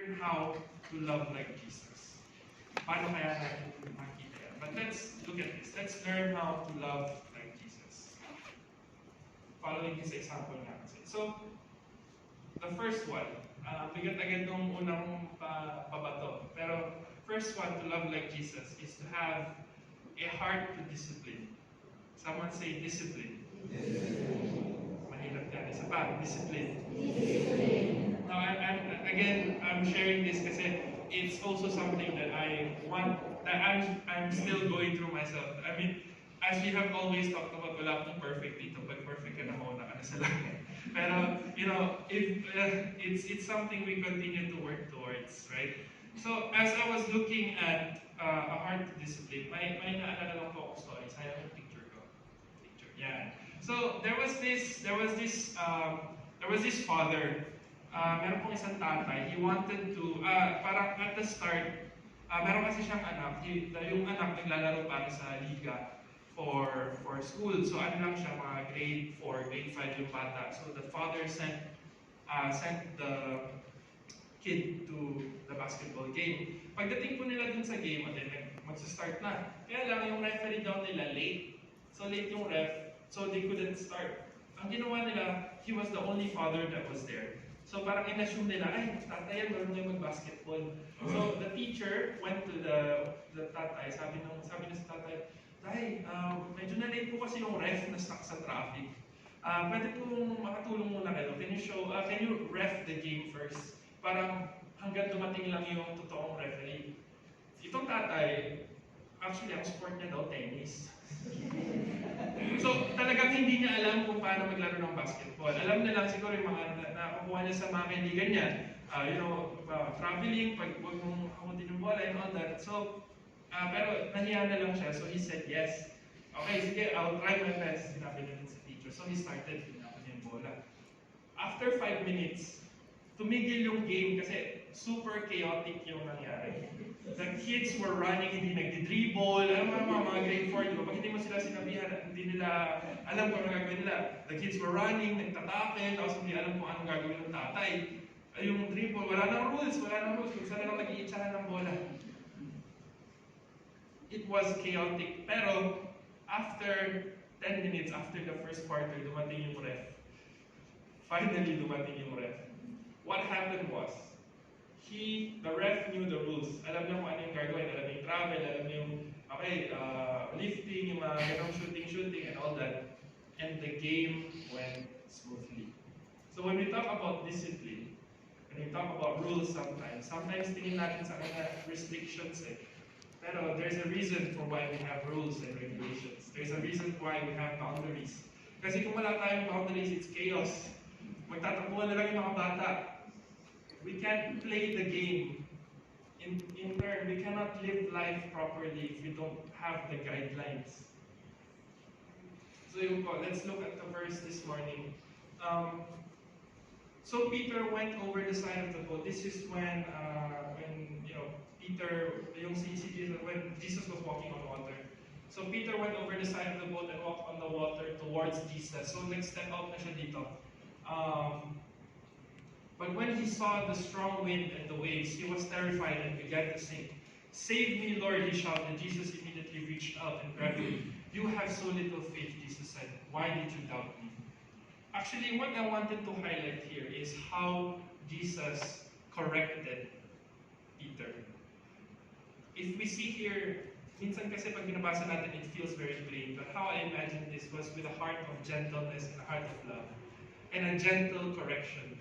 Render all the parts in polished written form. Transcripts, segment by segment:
learn how to love like Jesus. Paano kaya natin makita yan? But let's look at this. Let's learn how to love like Jesus. Following his example nga kasi. So, the first one, bigat agad nung unang pabato. Pero, first one to love like Jesus is to have a heart to discipline. Someone say discipline. Mahirap yan. Isa pa, discipline. Now, I'm sharing this kasi it's also something that I want, that I'm still going through myself. I mean, as we have always talked about, wala akong perfect dito. Pag perfect ka na mauna ka na sa langit. Pero, you know, if it's something we continue to work towards, right? So, as I was looking at a heart to discipline, may naalala lang po ako story. Sayang yung picture ko. Picture, yeah. So, there was this father. Meron pong isang tatay. He wanted to, parang at the start, meron kasi siyang anak. Yung anak naglalaro para sa liga for school. So ano lang siya, mga grade 4, grade 5 yung bata. So the father sent the kid to the basketball game. Pagdating po nila dun sa game, magsa-start na. Kaya lang yung referee daw nila late. So late yung ref, so they couldn't start. Ang ginawa nila, he was the only father that was there. So parang in-assume nila, ay, tatay, marunong mag-basketball. So the teacher went to the tatay, sabi na sa tatay, tay, medyo na-late po kasi yung ref na stuck sa traffic. Pwede pong makatulong muna kayo. Can you ref the game first? Parang hanggang dumating lang yung totoong referee. Itong tatay, actually, ang sport niya daw, tennis. So, talagang hindi niya alam kung paano maglaro ng basketball. Alam niya lang siguro yung mga nakukuha niya sa mga kaibigan niya. Traveling, pag huwag mong hakutin yung bola and all that. So, pero nahiya na lang siya, so he said yes. Okay, sige, I'll try my best, sinabi niya sa teacher. So he started, hinapin niya yung bola. After 5 minutes, tumigil yung game kasi super chaotic yung nangyari. The kids were running, hindi nagdi-dribble, alam mo mga grade 4, di ba? Pag hindi mo sila sinabihan, hindi nila alam kung ano gagawin nila. The kids were running, nagtatake, tapos hindi alam kung anong gagawin ng tatay. Yung dribble, wala nang rules, kung saan na lang nag-iitsahan ng bola. It was chaotic, pero after 10 minutes, after the first quarter, dumating yung ref. Finally, dumating yung ref. What happened was, the ref knew the rules. Alam niya kung ano yung gagawin, alam niya yung travel, alam niya yung, lifting, yung mga ganong shooting, and all that. And the game went smoothly. So when we talk about discipline, when we talk about rules sometimes tingin natin sa mga restrictions Pero there's a reason for why we have rules and regulations. There's a reason why we have boundaries. Kasi kung wala tayong boundaries, it's chaos. Magtatakbuhan na lang yung mga bata. We can't play the game. In turn, we cannot live life properly if we don't have the guidelines. So let's look at the verse this morning. So Peter went over the side of the boat. This is when Peter, when Jesus was walking on water. So Peter went over the side of the boat and walked on the water towards Jesus. So nag-step out na siya dito. But when he saw the strong wind and the waves, he was terrified and began to sink. "Save me, Lord," he shouted. Jesus immediately reached out and grabbed him. "You have so little faith," Jesus said. "Why did you doubt me?" Actually, what I wanted to highlight here is how Jesus corrected Peter. If we see here, minsan kasi pag binabasa natin, it feels very plain. But how I imagine this was with a heart of gentleness and a heart of love. And a gentle correction.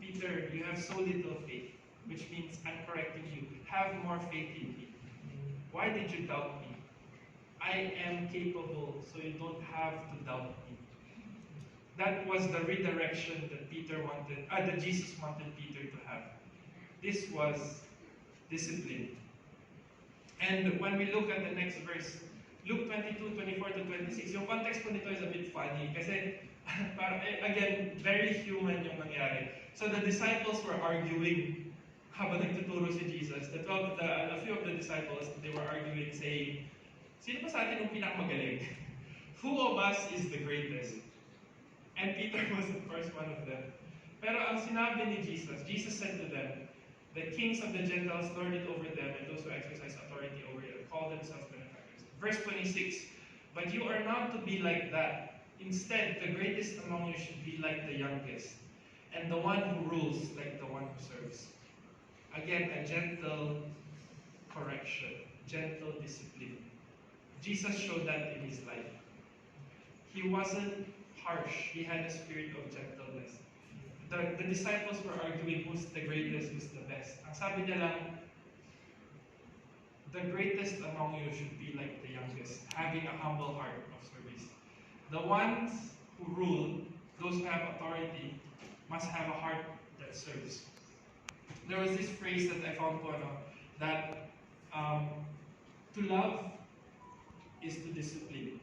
Peter, you have so little faith, which means I'm correcting you. Have more faith in me. Why did you doubt me? I am capable, so you don't have to doubt me. That was the redirection that that Jesus wanted Peter to have. This was discipline. And when we look at the next verse, Luke 22, 24 to 26, yung context po nito is a bit funny kasi again, very human yung nangyari. So the disciples were arguing habang nagtuturo si Jesus. A few of the disciples, they were arguing saying, sino ba sa atin yung pinakamagaling? Who of us is the greatest? And Peter was of course one of them. Pero ang sinabi ni Jesus said to them, The kings of the Gentiles lord it over them, and those who exercise authority over it call themselves benefactors. Verse 26, but you are not to be like that. Instead, the greatest among you should be like the youngest, and the one who rules like the one who serves. Again, a gentle correction, gentle discipline. Jesus showed that in his life. He wasn't harsh. He had a spirit of gentleness. The disciples were arguing who's the greatest, who's the best. Ang sabi niya lang, the greatest among you should be like the youngest, having a humble heart of service. The ones who rule, those who have authority, must have a heart that serves. There was this phrase that I found that to love is to discipline.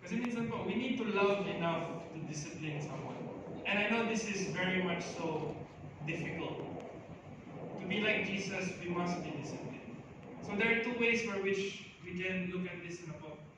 Kasi minsan po, we need to love enough to discipline someone. And I know this is very much so difficult. To be like Jesus, we must be disciplined. So there are two ways for which we can look at this na po.